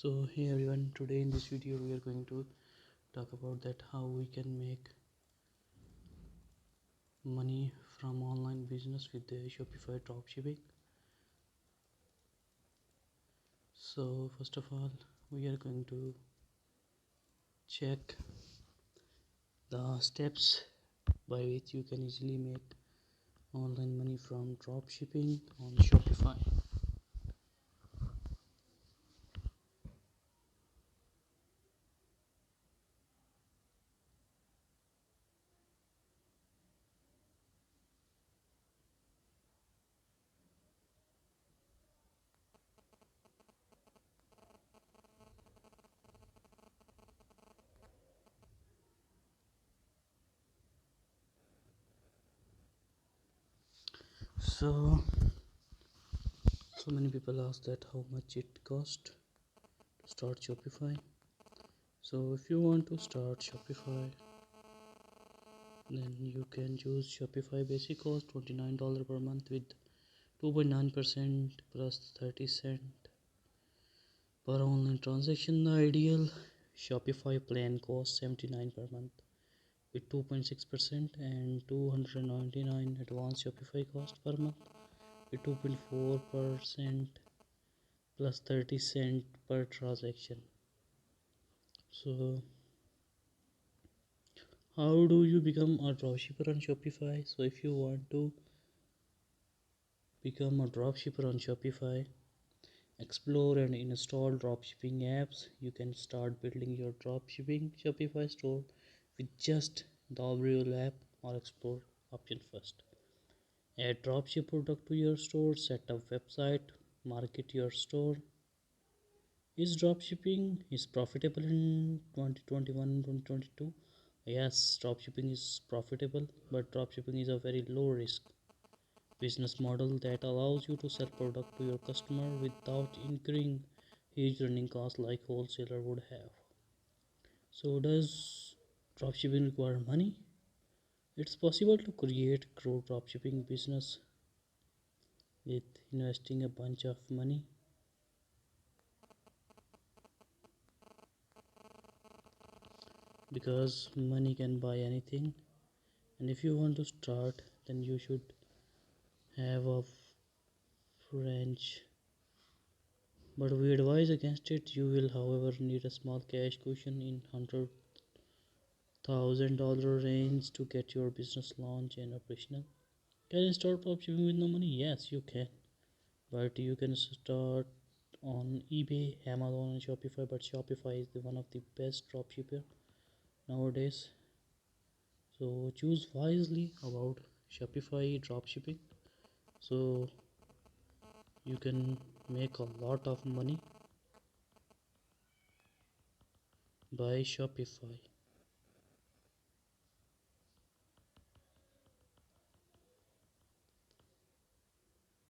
So hey everyone, today in this video we are going to talk about that how we can make money from online business with the Shopify dropshipping. So first of all, we are going to check the steps by which you can easily make online money from dropshipping on Shopify. So many people ask that how much it cost to start Shopify. So if you want to start Shopify, then you can choose Shopify basic cost $29 per month with 2.9% plus 30 cent per online transaction. The ideal Shopify plan costs 79 per month with 2.6% and 299 advanced Shopify cost per month with 2.4% plus 30 cent per transaction. So how do you become a dropshipper on Shopify? So if you want to become a dropshipper on Shopify, explore and install dropshipping apps. You can start building your dropshipping Shopify store with just the overall app or explore option first. Add dropship product to your store, set up website, market your store. Is dropshipping is profitable in 2021-2022? Yes, dropshipping is profitable, but dropshipping is a very low risk business model that allows you to sell product to your customer without incurring huge running costs like wholesaler would have. So does dropshipping require money? It's possible to grow dropshipping business with investing a bunch of money, because money can buy anything. And if you want to start, then you should have a French, but we advise against it. You will however need a small cash cushion in $100,000 range to get your business launch and operational. Can you start dropshipping with no money? Yes, you can, but you can start on eBay, Amazon, and Shopify. But Shopify is one of the best dropshipper nowadays. So choose wisely about Shopify dropshipping. So you can make a lot of money by Shopify.